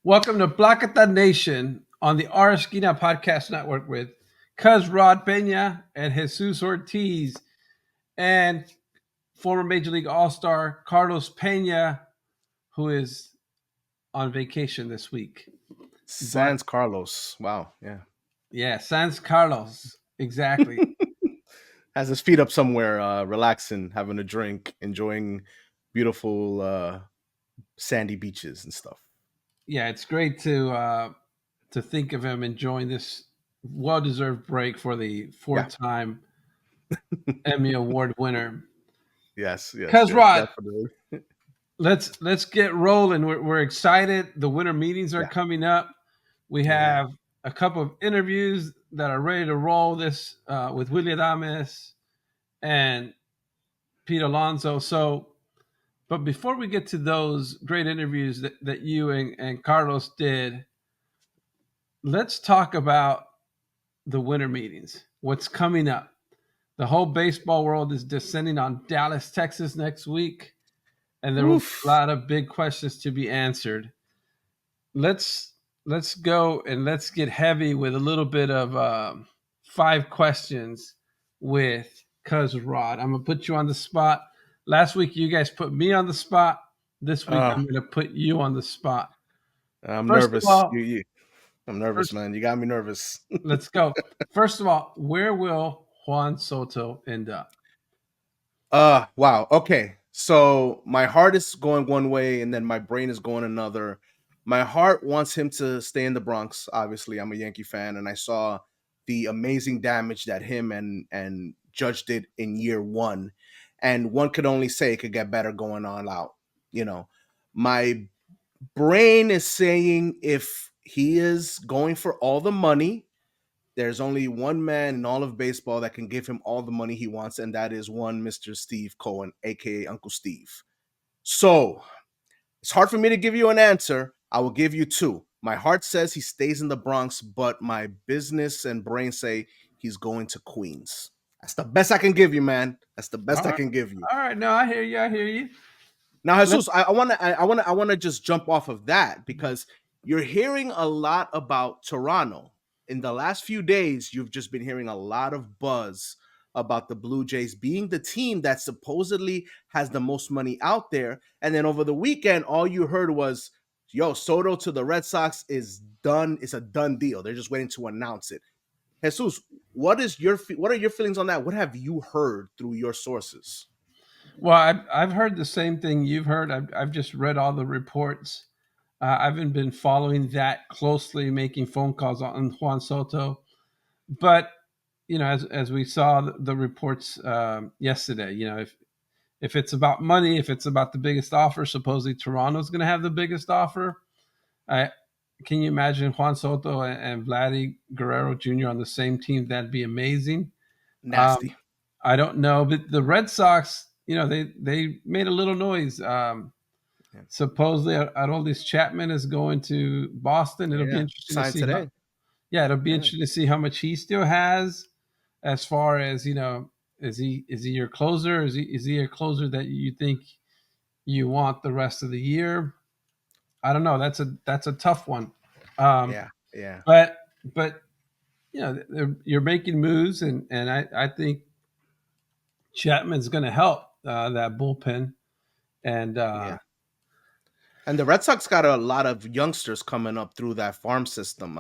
Welcome to Plakata Nation on the R Esquina Podcast Network with Cuz Rod Peña and Jesus Ortiz and former Major League All-Star Carlos Peña, who is on vacation this week. But Sans Carlos. Wow. Yeah. yeah, Sans Carlos. Exactly. Has his feet up somewhere, relaxing, having a drink, enjoying beautiful sandy beaches and stuff. Yeah, it's great to think of him enjoying this well-deserved break for the Yeah. four-time Emmy Award winner. Yes, yes, Cuz yes, Rod, definitely. let's get rolling. We're excited. The winter meetings are Yeah. coming up. We Yeah. have a couple of interviews that are ready to roll this with Willie Adames and Pete Alonso. So, but before we get to those great interviews that you and Carlos did, let's talk about the winter meetings. What's coming up? The whole baseball world is descending on Dallas, Texas next week, and there will be a Oof. lot of big questions to be answered. let's let's go and let's get heavy with a little bit of five questions with Cuz Rod. I'm gonna put you on the spot. Last week you guys put me on the spot. This week Uh, I'm gonna put you on the spot. I'm First of nervous. all, I'm nervous, first man. You got me nervous. let's go. First of all, where will Juan Soto end up? Wow. Okay. So my heart is going one way and then my brain is going another. My heart wants him to stay in the Bronx. Obviously, I'm a Yankee fan and I saw the amazing damage that him and Judge did in year 1. And one could only say it could get better going on out, you know. My brain is saying if he is going for all the money, there's only one man in all of baseball that can give him all the money he wants, and that is one Mr. Steve Cohen, aka Uncle Steve. So it's hard for me to give you an answer. I will give you two. My heart says he stays in the Bronx, but my business and brain say he's going to Queens. That's the best I can give you, man. That's the best All I right, can give you. all right. No, I hear you. I hear you. Now, Let Jesus, I wanna just jump off of that because you're hearing a lot about Toronto. In the last few days, you've just been hearing a lot of buzz about the Blue Jays being the team that supposedly has the most money out there. And then over the weekend, all you heard was, yo, Soto to the Red Sox is done. It's a done deal. They're just waiting to announce it. Jesus, what are your feelings on that? What have you heard through your sources? Well, I've heard the same thing you've heard. I've just read all the reports. I haven't been following that closely, making phone calls on Juan Soto. But as we saw the reports yesterday, if it's about money, if it's about the biggest offer, supposedly Toronto's going to have the biggest offer. I Can you imagine Juan Soto and Vladdy Guerrero Jr. on the same team? That'd be amazing. Um, Nasty. I don't know, but the Red Sox, they made a little noise. Yeah. Supposedly, Aroldis Chapman is going to Boston. It'll be Yeah. interesting to Signed see how. today. Yeah, it'll be Yeah. interesting to see how much he still has, as far as is he your closer? Is he a closer that you think you want the rest of the year? I don't know. That's a tough one. Um, Yeah, yeah, but but you're making moves, and I think Chapman's going to help that bullpen. And yeah. And the Red Sox got a lot of youngsters coming up through that farm system.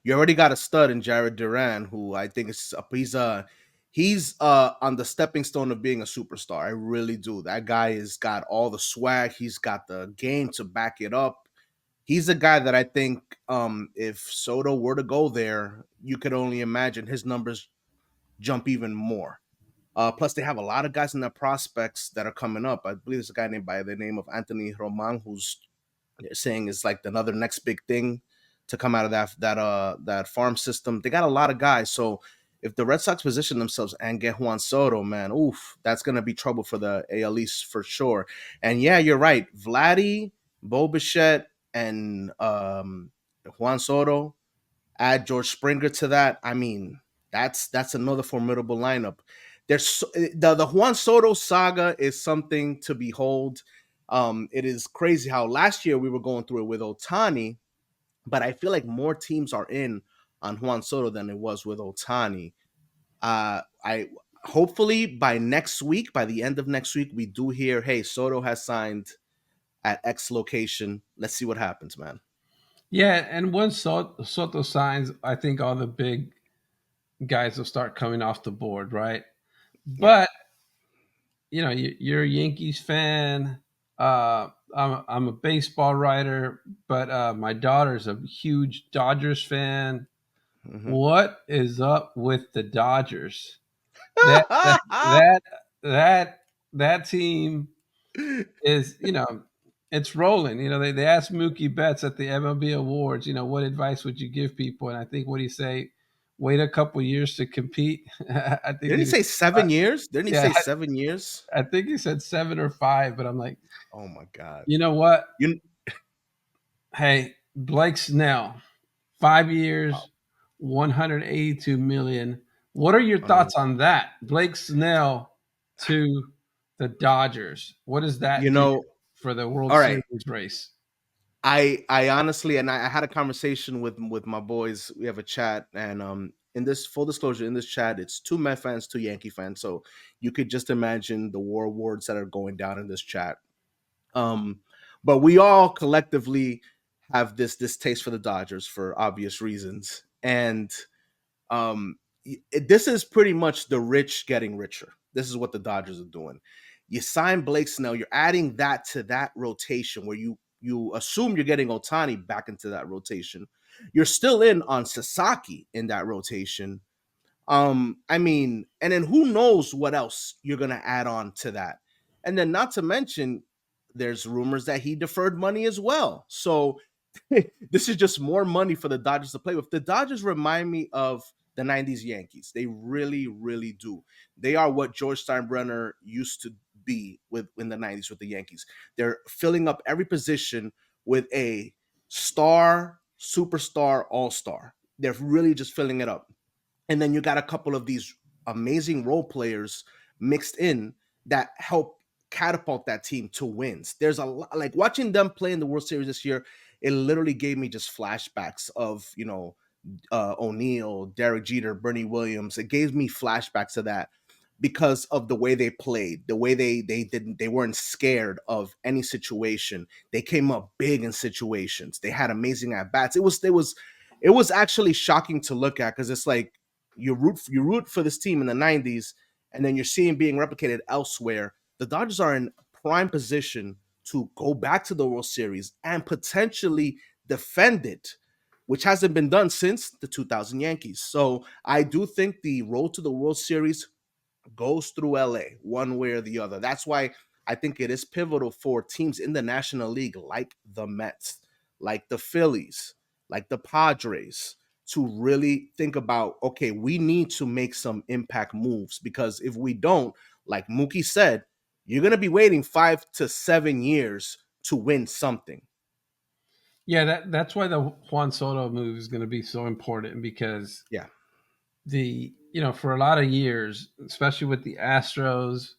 You already got a stud in Jared Duran, who I think he's on the stepping stone of being a superstar. I really do. That guy has got all the swag. He's got the game to back it up. He's a guy that I think if Soto were to go there, you could only imagine his numbers jump even more. Plus, they have a lot of guys in their prospects that are coming up. I believe there's a guy named by the name of Anthony Roman, who's saying is like another next big thing to come out of that farm system. They got a lot of guys. So if the Red Sox position themselves and get Juan Soto, man, oof, that's gonna be trouble for the AL East for sure. And yeah, you're right. Vladdy, Bo Bichette, and Juan Soto. Add George Springer to that. I mean, that's another formidable lineup. The Juan Soto saga is something to behold. It is crazy how last year we were going through it with Otani, but I feel like more teams are in on Juan Soto than it was with Otani. I hopefully by next week, by the end of next week, we do hear, hey, Soto has signed at X location. Let's see what happens, man. Yeah, and once Soto signs, I think all the big guys will start coming off the board, right? Yeah. But you're a Yankees fan. I'm a baseball writer, but my daughter's a huge Dodgers fan. Hmm. What is up with the Dodgers? That that that that that team is, it's rolling. They asked Mookie Betts at the MLB Awards, what advice would you give people? And I think, what do you say? Wait a couple years to compete. I think Didn't he he, say 7 years? Didn't he yeah, say 7 years? I think he said 7 or 5, but I'm like, Oh my god. you know what? You Hey, Blake Snell, 5 years, 182 million. What are your I mean, thoughts on that? Blake Snell to the Dodgers. What does you that do know, for the World all right. Series race? I honestly, and I had a conversation with my boys. We have a chat, and in this full disclosure, in this chat, it's two Met fans, two Yankee fans. So you could just imagine the war words that are going down in this chat. Um, but we all collectively have this taste for the Dodgers for obvious reasons, and this is pretty much the rich getting richer. This is what the Dodgers are doing. You sign Blake Snell, you're adding that to that rotation where you assume you're getting Otani back into that rotation. You're still in on Sasaki in that rotation. I mean, and then who knows what else you're gonna add on to that. And then not to mention, there's rumors that he deferred money as well. So this is just more money for the Dodgers to play with. The Dodgers remind me of the 90s Yankees. They really, really do. They are what George Steinbrenner used to be with in the 90s with the Yankees. They're filling up every position with a star, superstar, all-star. They're really just filling it up. And then you got a couple of these amazing role players mixed in that help catapult that team to wins. There's a lot, like watching them play in the World Series this year. It literally gave me just flashbacks of O'Neal, Derek Jeter, Bernie Williams. It gave me flashbacks of that because of the way they played, the way they weren't scared of any situation. They came up big in situations. They had amazing at bats. It was actually shocking to look at because it's like you root for this team in the 90s and then you're seeing being replicated elsewhere. The Dodgers are in prime position to go back to the World Series and potentially defend it, which hasn't been done since the 2000 Yankees. So I do think the road to the World Series goes through LA one way or the other. That's why I think it is pivotal for teams in the National League like the Mets, like the Phillies, like the Padres to really think about, okay, we need to make some impact moves because if we don't, like Mookie said, you're going to be waiting 5 to 7 years to win something. Yeah, that's why the Juan Soto move is going to be so important, because Yeah. for a lot of years, especially with the Astros,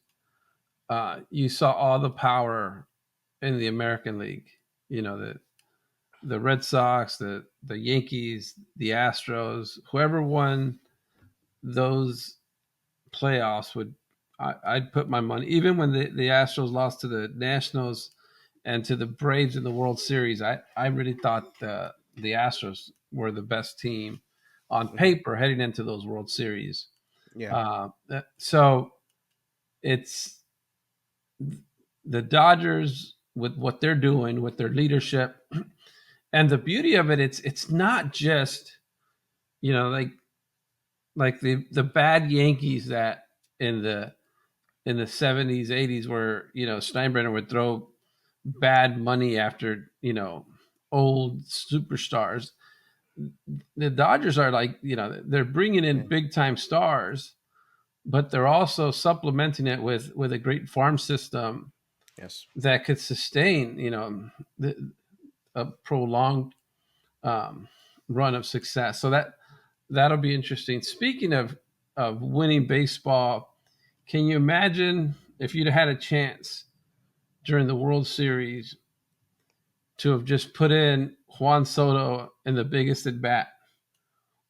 you saw all the power in the American League. The Red Sox, the Yankees, the Astros, whoever won those playoffs I'd put my money. Even when the Astros lost to the Nationals and to the Braves in the World Series, I really thought the Astros were the best team on Hmm. paper heading into those World Series. Yeah. So it's the Dodgers with what they're doing with their leadership, and the beauty of it, it's not just like the bad Yankees that in the 70s, 80s, where Steinbrenner would throw bad money after old superstars. The Dodgers are like, they're bringing in Yeah. big time stars, but they're also supplementing it with a great farm system Yes. that could sustain a prolonged um, run of success. So that'll be interesting. Speaking of winning baseball, can you imagine if you'd had a chance during the World Series to have just put in Juan Soto in the biggest at bat,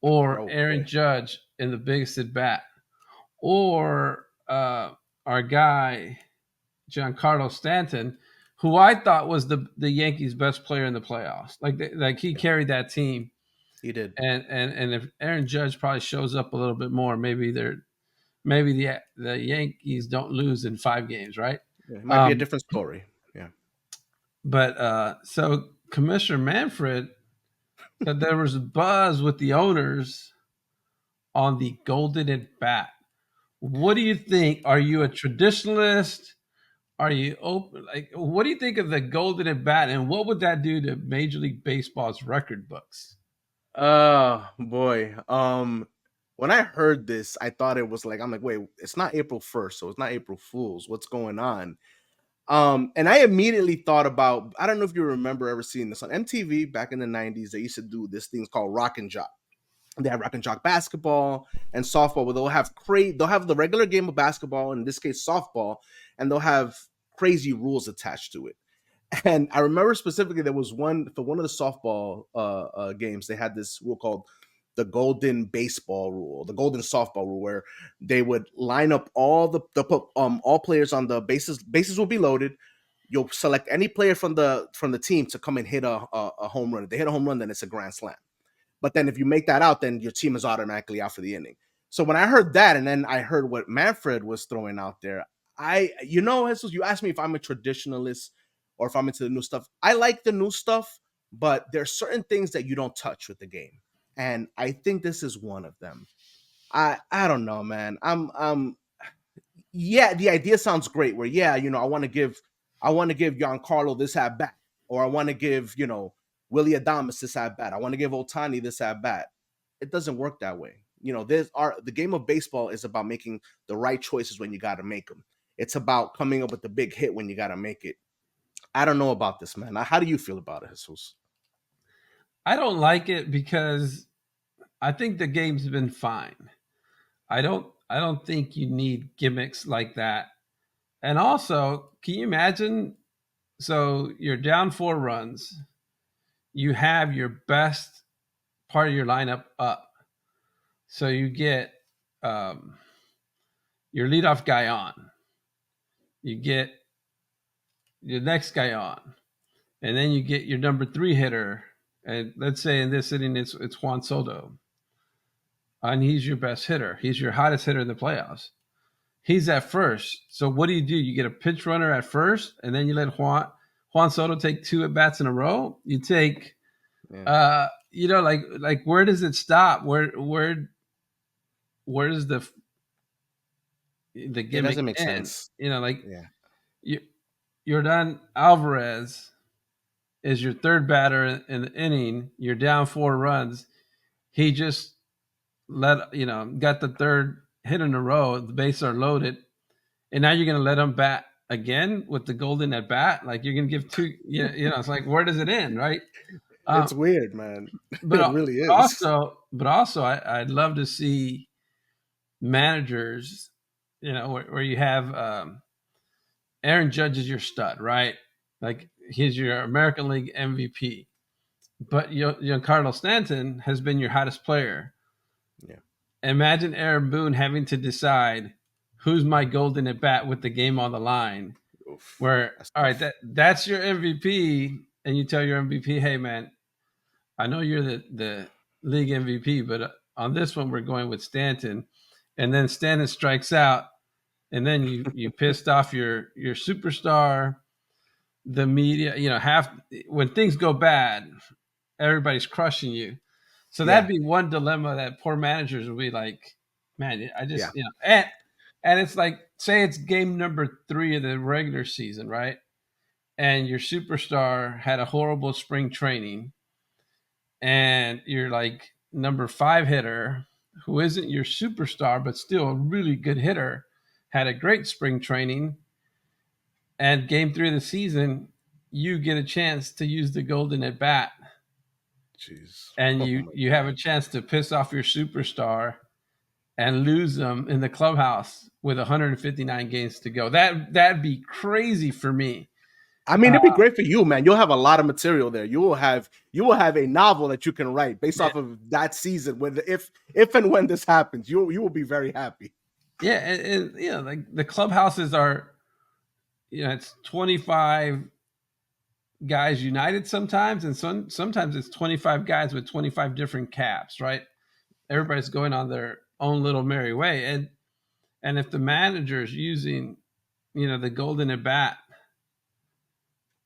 or Oh Aaron boy, Judge in the biggest at bat, or our guy Giancarlo Stanton, who I thought was the Yankees' best player in the playoffs. Like he yeah, carried that team. he did. And if Aaron Judge probably shows up a little bit more, maybe the Yankees don't lose in 5 games, right? Yeah, it might be a Um, different story. Yeah. but so Commissioner Manfred said there was a buzz with the owners on the golden at bat. What do you think? Are you a traditionalist? Are you open? Like, what do you think of the golden at bat, and what would that do to Major League Baseball's record books? Oh boy. When I heard this, I thought it was like I'm like, wait, it's not April 1st, so it's not April Fools. What's going on? And I immediately thought about I don't know if you remember ever seeing this on MTV back in the 90s. They used to do this thing called Rock and Jock. They have Rock and Jock basketball and softball where they'll have the regular game of basketball, in this case softball, and they'll have crazy rules attached to it. And I remember specifically there was one for one of the softball games. They had this rule called the golden baseball rule, the golden softball rule, where they would line up all players on the bases. Bases will be loaded. You'll select any player from the team to come and hit a home run. If they hit a home run, then it's a grand slam. But then if you make that out, then your team is automatically out for the inning. So when I heard that, and then I heard what Manfred was throwing out there, Jesus, you asked me if I'm a traditionalist or if I'm into the new stuff. I like the new stuff, but there's certain things that you don't touch with the game, and I think this is one of them. I don't know, man. Yeah, the idea sounds great. Where I want to give Giancarlo this at bat, or I want to give Willie Adames this at bat. I want to give Otani this at bat. It doesn't work that way. The game of baseball is about making the right choices when you got to make them. It's about coming up with the big hit when you got to make it. I don't know about this, man. How do you feel about it, Jesus? I don't like it because I think the game's been fine. I don't think you need gimmicks like that. And also, can you imagine? So you're down 4 runs. You have your best part of your lineup up. So you get um, your leadoff guy on. You get your next guy on, and then you get your number 3 hitter. And let's say in this inning it's Juan Soto, and he's your best hitter. He's your hottest hitter in the playoffs. He's at first. So what do? You get a pinch runner at first, and then you let Juan Soto take 2 at bats in a row. You take, Yeah, like where does it stop? Where does the it gimmick doesn't make end? sense. Like Yeah, you, you're done. Alvarez is your third batter in the inning. You're down 4 runs. He just got the third hit in a row. The bases are loaded, and now you're going to let him bat again with the golden at bat. Like you're going to give two. It's like where does it end, right? it's Um, weird, man. but It uh, really but is. also, I'd love to see managers, where you have Aaron Judge is your stud, right? Like he's your American League MVP, but Giancarlo Stanton has been your hottest player. Yeah. Imagine Aaron Boone having to decide who's my golden at bat with the game on the line. Oof. Where That's all right, tough. that's your MVP, and you tell your MVP, hey man, I know you're the league MVP, but on this one we're going with Stanton, and then Stanton strikes out, and then you pissed off your superstar, the media, half when things go bad, everybody's crushing you. So that'd Yeah. be one dilemma that poor managers would be like, man, I Yeah. just, and it's like, say it's game number 3 of the regular season, right? And your superstar had a horrible spring training, and you're like number 5 hitter, who isn't your superstar, but still a really good hitter, had a great spring training, and game 3 of the season, you get a chance to use the golden at bat, Jeez. and Oh you my you have a god. chance to piss off your superstar and lose them in the clubhouse with 159 games to go. That'd be crazy for me. I mean, it'd be great for you, man. You'll have a lot of material there. You will have a novel that you can write based Yeah, off of that season. When if and when this happens, you will be very happy. yeah, and like the clubhouses are, it's 25 guys united sometimes, and sometimes it's 25 guys with 25 different caps, right? Yeah, Everybody's going on their own little merry way, and if the manager's using, the golden at bat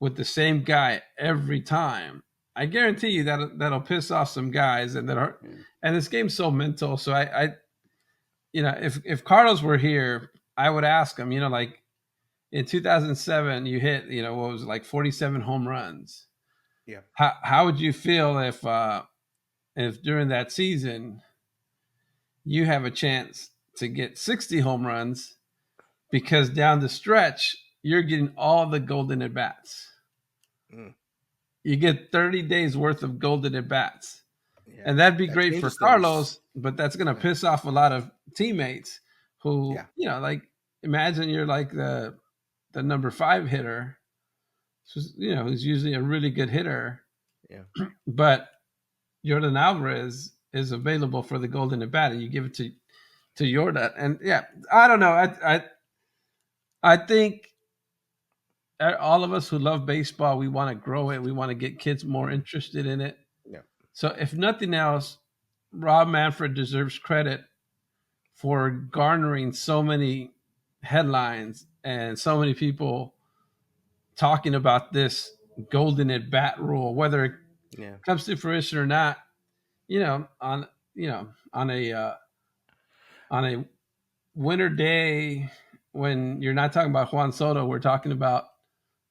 with the same guy every time, I guarantee you that that'll piss off some guys, yeah, and this game's so mental. So if Carlos were here, I would ask him, like in 2007, you hit, what was it, like 47 home runs. yeah. How would you feel if during that season you have a chance to get 60 home runs because down the stretch you're getting all the golden at bats. Mm, You get 30 days worth of golden at bats. yeah. And that'd be That great for changes things. Carlos, but that's going to Yeah, piss off a lot of teammates who, yeah, like imagine you're like the number 5 hitter, who's usually a really good hitter, yeah, but Jordan Alvarez is available for the golden at bat and you give it to Jordan. And yeah, I don't know. I think all of us who love baseball, we want to grow it. We want to get kids more mhm, interested in it. yeah, So if nothing else, Rob Manfred deserves credit for garnering so many headlines and so many people talking about this golden at bat rule, whether it yeah. comes to fruition or not. On on a winter day when you're not talking about Juan Soto, we're talking about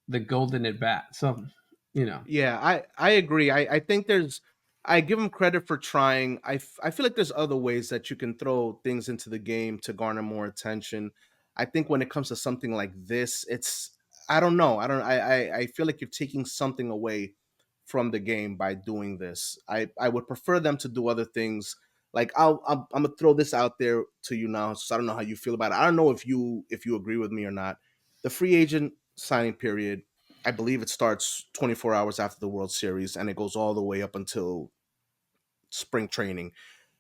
the golden at bat. So, you know, Yeah, I agree. I think I give him credit for trying. I feel like there's other ways that you can throw things into the game to garner more attention. I think when it comes to something like this, it's I don't know. I feel like you're taking something away from the game by doing this. I would prefer them to do other things. Like I'm gonna throw this out there to you now. So I don't know how you feel about it. I don't know if you agree with me or not. The free agent signing period, I believe it starts 24 hours after the World Series and it goes all the way up until spring training.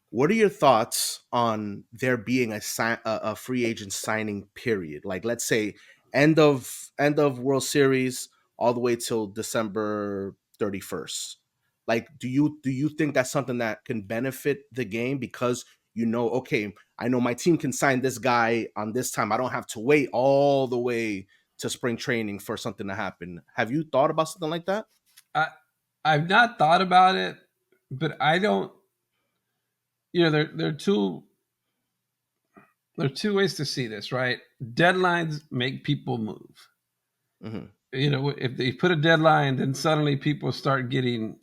What are your thoughts on there being a free agent signing period? Like let's say end of World Series all the way till December 31st. Like do you think that's something that can benefit the game because okay, I know my team can sign this guy on this time. I don't have to wait all the way to spring training for something to happen. Have you thought about something like that? I I've not thought about it, but I don't. There are two ways to see this, right? Deadlines make people move. Hmm. If they put a deadline, then suddenly people start getting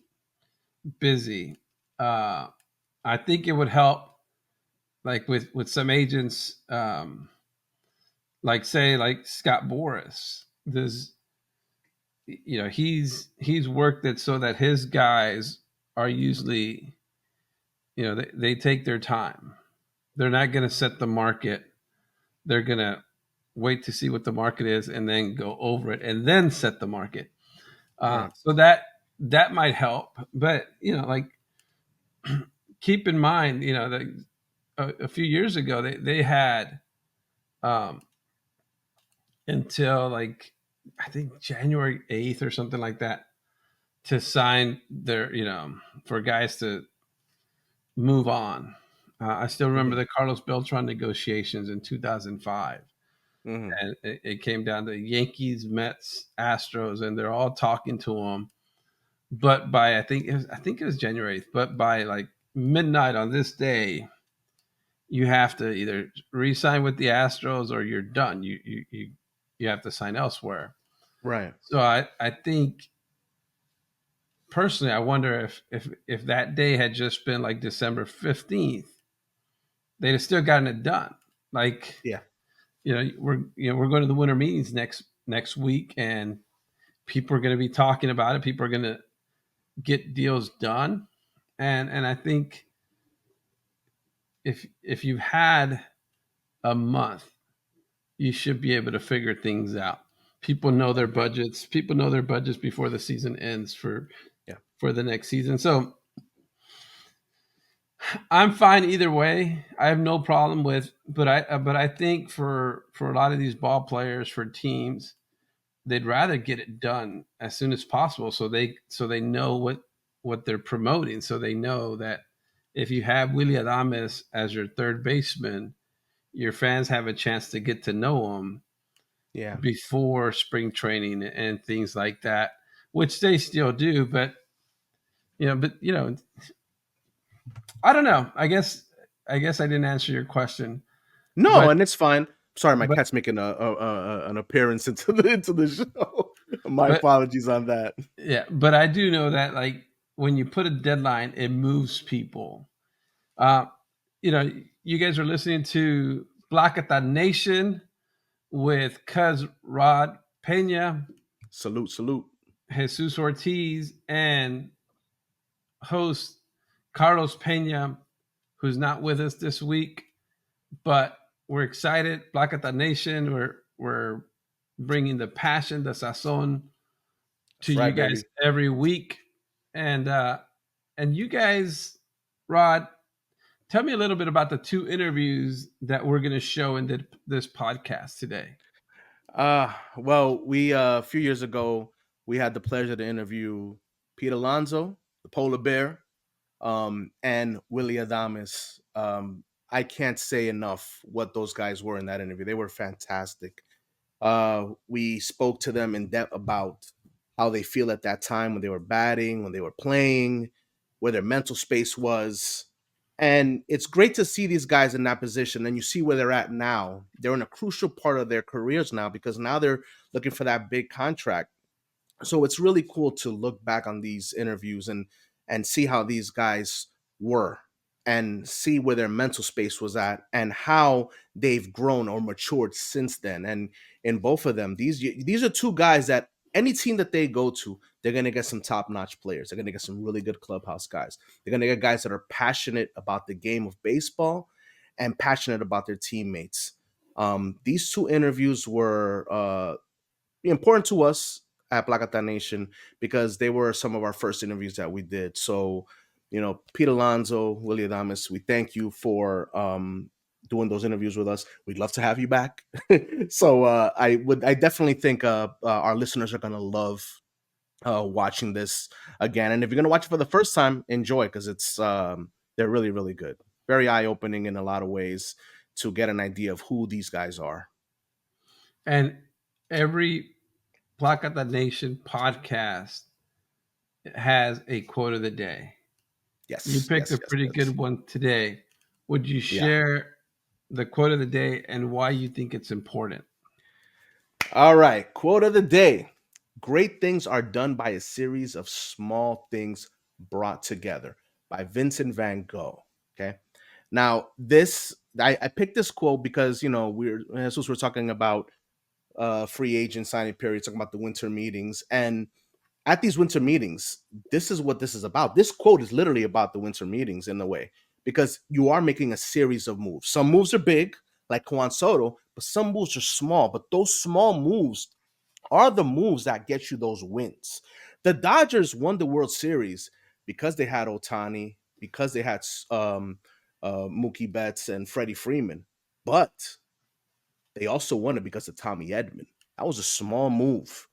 busy. Uh, I think it would help, like with some agents, like say like Scott Boris. There's he's worked it so that his guys are usually, they take their time. They're not going to set the market. They're going to wait to see what the market is and then go over it and then set the market. Right. So that might help. But like keep in mind, that a few years ago they had um, until like I think January 8th or something like that to sign their, for guys to move on. I still remember Hmm. the Carlos Beltran negotiations in 2005. Hmm. And it came down to Yankees, Mets, Astros, and they're all talking to him. But by I think it was January 8th, but by like midnight on this day, you have to either re-sign with the Astros or you're done. You have to sign elsewhere. Right. So I think personally, I wonder if that day had just been like December 15th, they'd have still gotten it done. Like, Yeah. we're going to the winter meetings next week, and people are going to be talking about it. People are going to get deals done, and I think if you've had a month, you should be able to figure things out. People know their Okay. budgets. People know their budgets before the season ends Yeah. for the next season. So I'm fine either way. I have no problem with, but I think for a lot of these ball players, for teams, they'd rather get it done as soon as possible, so they know what they're promoting. So they know that if you have Willie Adames as your third baseman, your fans have a chance to get to know him Yeah. before spring training and things like that, which they still do. But I don't know. I guess I didn't answer your question, No, but and it's fine. Sorry, my but cat's making an appearance into the show. My but apologies on that. yeah, but I do know that like when you put a deadline, it moves people. Uh, you guys are listening to Plakata Nation with Cuz Rod Peña, Salute, salute. Jesus Ortiz, and host Carlos Peña, who's not with us this week, but we're excited. Plakata Nation, we're bringing the passion, the sazon to That's you right, guys baby. every week, and you guys, Rod, tell me a little bit about the two interviews that we're going to show in this podcast today. Well, we a few years ago we had the pleasure to interview Pete Alonso, the polar bear, and Willie Adames. I can't say enough what those guys were in that interview. They were fantastic. We spoke to them in depth about how they feel at that time when they were batting, when they were playing, where their mental space was. And it's great to see these guys in that position. And you see where they're at now. They're in a crucial part of their careers now because now they're looking for that big contract. So it's really cool to look back on these interviews and see how these guys were and see where their mental space was at and how they've grown or matured since then. And in both of them, these are two guys that any team that they go to, they're going to get some top-notch players. They're going to get some really good clubhouse guys. They're going to get guys that are passionate about the game of baseball and passionate about their teammates. These two interviews were important to us at Plakata Nation because they were some of our first interviews that we did. So, Pete Alonso, Willie Adames, we thank you for doing those interviews with us. We'd love to have you back. So I definitely think our listeners are gonna love watching this again. And if you're gonna watch it for the first time, enjoy because they're really really good, very eye opening in a lot of ways to get an idea of who these guys are. And every Plakata Nation podcast has a quote of the day. You Yes, picked yes, a yes, pretty yes. good one today. Would you Yeah. share the quote of the day and why you think it's important? All right. Quote of the day: great things are done by a series of small things brought together, by Vincent van Gogh. Okay. Now, I picked this quote because, we're talking about free agent signing period, talking about the winter meetings. And at these winter meetings, this is what this is about. This quote is literally about the winter meetings in a way, because you are making a series of moves. Some moves are big, like Juan Soto, but some moves are small. But those small moves are the moves that get you those wins. The Dodgers won the World Series because they had Otani, because they had Mookie Betts and Freddie Freeman, but they also won it because of Tommy Edman. That was a small move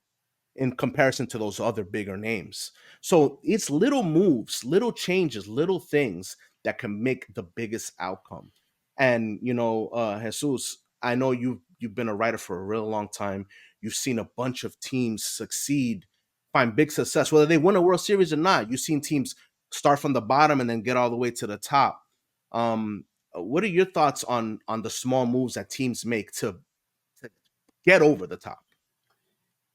in comparison to those other bigger names. So it's little moves, little changes, little things that can make the biggest outcome. And Jesus, I know you've been a writer for a real long time. You've seen a bunch of teams succeed, find big success, whether they win a World Series or not. You've seen teams start from the bottom and then get all the way to the top. What are your thoughts on the small moves that teams make to get over the top?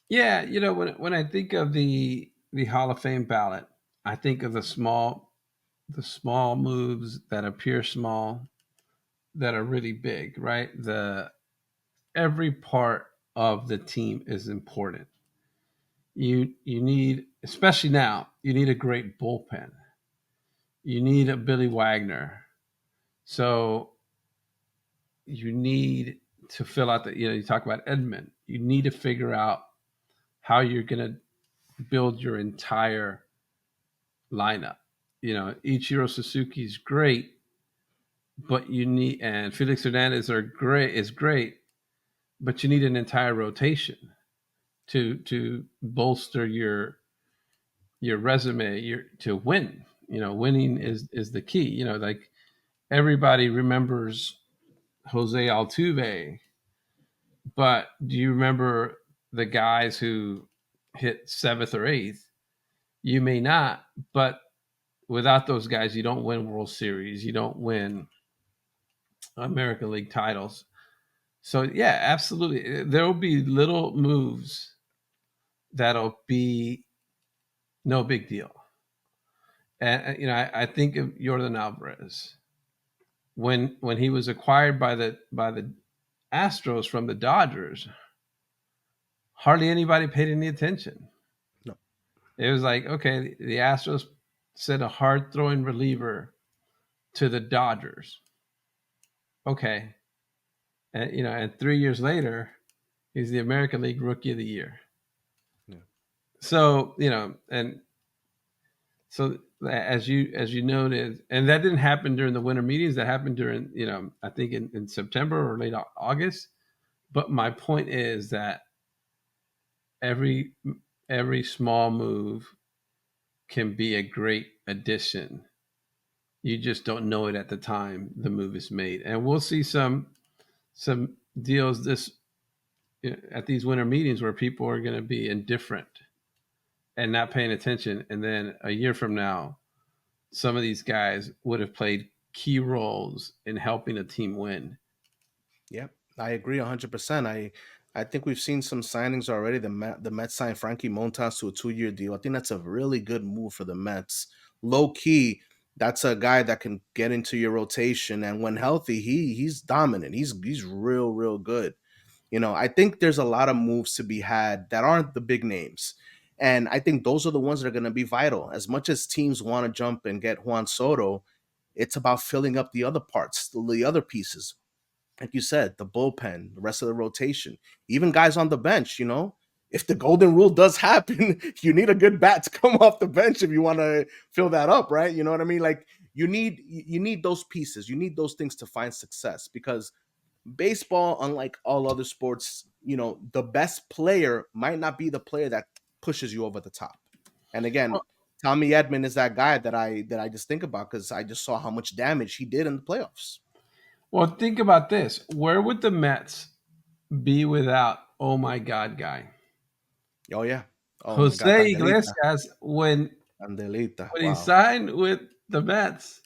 Yeah, when I think of the Hall of Fame ballot, I think of the small moves that appear small that are really big, right? The Every part of the team is important. You need, especially now, you need a great bullpen. You need a Billy Wagner. So you need to fill out you talk about Edmund. you need to figure out how you're going to build your entire lineup. Ichiro Suzuki's great, but you need and Felix Hernandez is great, but you need an entire rotation to bolster your resume to win. Winning is the key. Like everybody remembers Jose Altuve, but do you remember the guys who hit seventh or eighth? You may not, but without those guys, you don't win World Series. You don't win American League titles. So yeah, absolutely. There will be little moves that'll be no big deal. And I think of Jordan Alvarez when he was acquired by the Astros from the Dodgers. Hardly anybody paid any attention. No. It was like, okay, the Astros sent a hard throwing reliever to the Dodgers. Okay, and 3 years later, he's the American League Rookie of the Year. Yeah. So and so as you noted, and that didn't happen during the winter meetings. That happened during I think in September or late August. But my point is that every every small move can be a great addition. You just don't know it at the time the move is made, and we'll see some deals this at these winter meetings where people are going to be indifferent and not paying attention, and then a year from now, some of these guys would have played key roles in helping a team win. Yeah, I agree 100%. I think we've seen some signings already. The Mets signed Frankie Montas to a 2-year deal. I think that's a really good move for the Mets. Low key, that's a guy that can get into your rotation, and when healthy, he's dominant. He's real good. I think there's a lot of moves to be had that aren't the big names. And I think those are the ones that are going to be vital. As much as teams want to jump and get Juan Soto, it's about filling up the other parts, the other pieces. Like you said, the bullpen, the rest of the rotation, even guys on the bench. If the golden rule does happen, you need a good bat to come off the bench if you want to fill that up, right? You know what I mean? Like you need those pieces. You need those things to find success because baseball, unlike all other sports, the best player might not be the player that pushes you over the top. And again, Tommy Edman is that guy that I just think about because I just saw how much damage he did in the playoffs. Well, think about this: where would the Mets be without oh my god guy Oh yeah. Oh my God, Jose Candelita, Iglesias Candelita. when he Wow. signed with the Mets?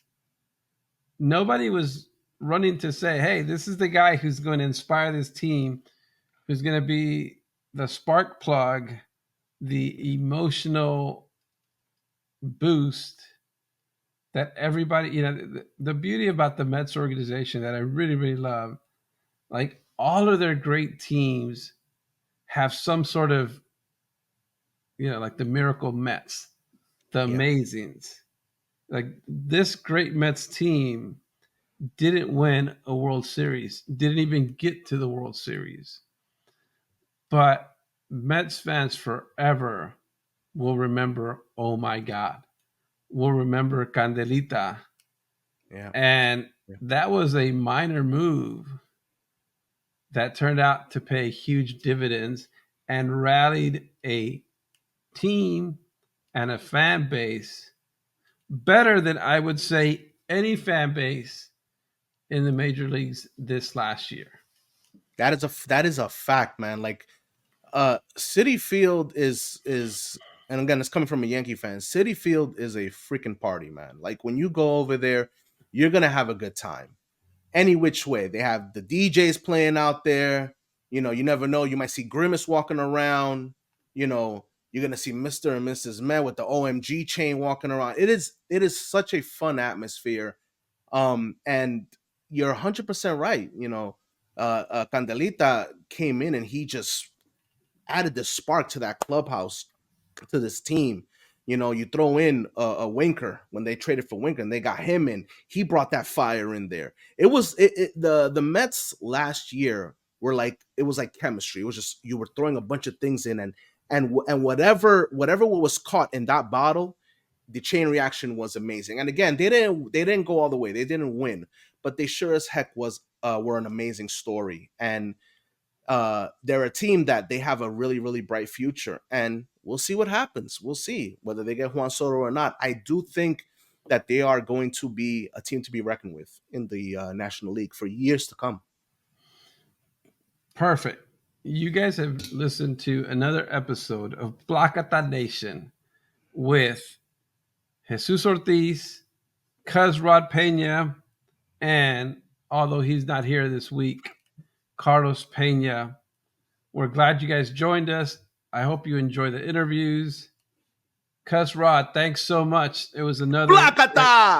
Nobody was running to say, "Hey, this is the guy who's going to inspire this team, who's going to be the spark plug, the emotional boost that everybody." The beauty about the Mets organization that I really really love, like all of their great teams have some sort of like the miracle Mets, the Yeah. Amazings. Like this great Mets team didn't win a World Series, didn't even get to the World Series. But Mets fans forever will remember, oh my God, will remember Candelita. Yeah. And Yeah. that was a minor move that turned out to pay huge dividends and rallied a team and a fan base better than I would say any fan base in the major leagues this last year. That is a fact, man. Like City Field is and again it's coming from a Yankee fan. City Field is a freaking party, man. Like when you go over there, you're gonna have a good time. Any which way. They have the DJs playing out there. You never know. You might see Grimace walking around. You're gonna see Mr. and Mrs. Met with the OMG chain walking around. It is such a fun atmosphere. And you're 100% right. Candelita came in and he just added the spark to that clubhouse, to this team. You throw in a Winker when they traded for Winker, and they got him in. He brought that fire in there. It was the Mets last year. were like, it was like chemistry. It was just, you were throwing a bunch of things in, and whatever was caught in that bottle, the chain reaction was amazing. And again, they didn't go all the way. They didn't win, but they sure as heck were an amazing story. And they're a team that they have a really, really bright future. And we'll see what happens. We'll see whether they get Juan Soto or not. I do think that they are going to be a team to be reckoned with in the National League for years to come. Perfect. You guys have listened to another episode of Plakata Nation with Jesus Ortiz, Cuz Rod Peña, and although he's not here this week, Carlos Peña. We're glad you guys joined us. I hope you enjoy the interviews. Cuz Rod, thanks so much. It was another great Plakata!